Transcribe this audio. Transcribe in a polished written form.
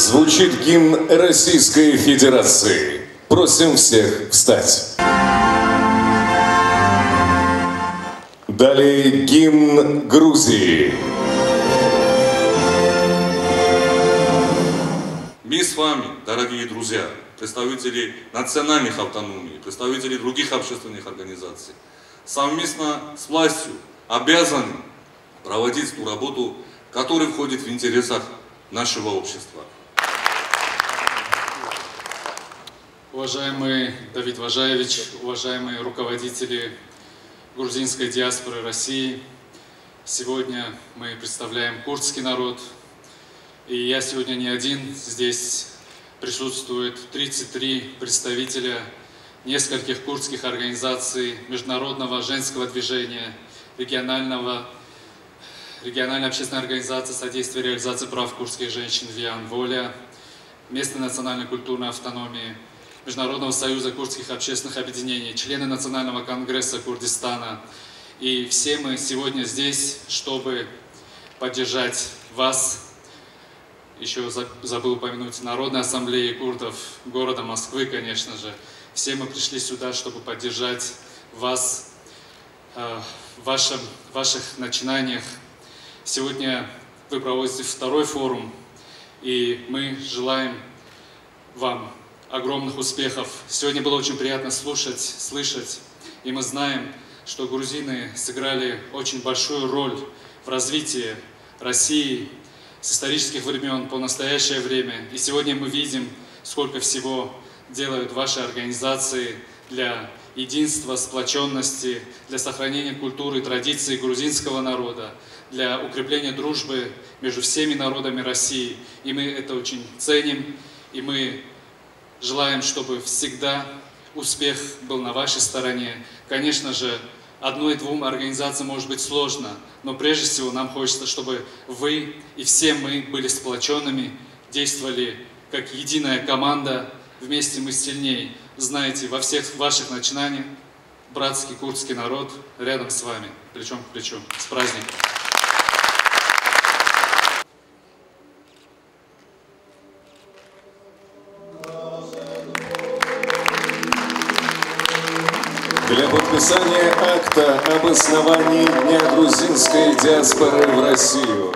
Звучит гимн Российской Федерации. Просим всех встать. Далее гимн Грузии. Мы с вами, дорогие друзья, представители национальных автономий, представители других общественных организаций, совместно с властью обязаны проводить ту работу, которая входит в интересах нашего общества. Уважаемый Давид Важаевич, уважаемые руководители грузинской диаспоры России, сегодня мы представляем курдский народ, и я сегодня не один, здесь присутствует 33 представителя нескольких курдских организаций, международного женского движения, региональной общественной организации содействия реализации прав курдских женщин ВИАН «Воля», местной национальной культурной автономии, Международного союза курдских общественных объединений, члены Национального конгресса Курдистана. И все мы сегодня здесь, чтобы поддержать вас. Еще забыл упомянуть Народной ассамблеи курдов города Москвы, конечно же. Все мы пришли сюда, чтобы поддержать вас в ваших начинаниях. Сегодня вы проводите второй форум, и мы желаем вам огромных успехов. Сегодня было очень приятно слышать, и мы знаем, что грузины сыграли очень большую роль в развитии России с исторических времен по настоящее время. И сегодня мы видим, сколько всего делают ваши организации для единства, сплоченности, для сохранения культуры и традиций грузинского народа, для укрепления дружбы между всеми народами России. И мы это очень ценим, и мы желаем, чтобы всегда успех был на вашей стороне. Конечно же, одной-двум организациям может быть сложно, но прежде всего нам хочется, чтобы вы и все мы были сплоченными, действовали как единая команда, вместе мы сильнее. Знаете, во всех ваших начинаниях братский курдский народ рядом с вами, плечом к плечу. С праздником! Для подписания акта об основании Дня грузинской диаспоры в Россию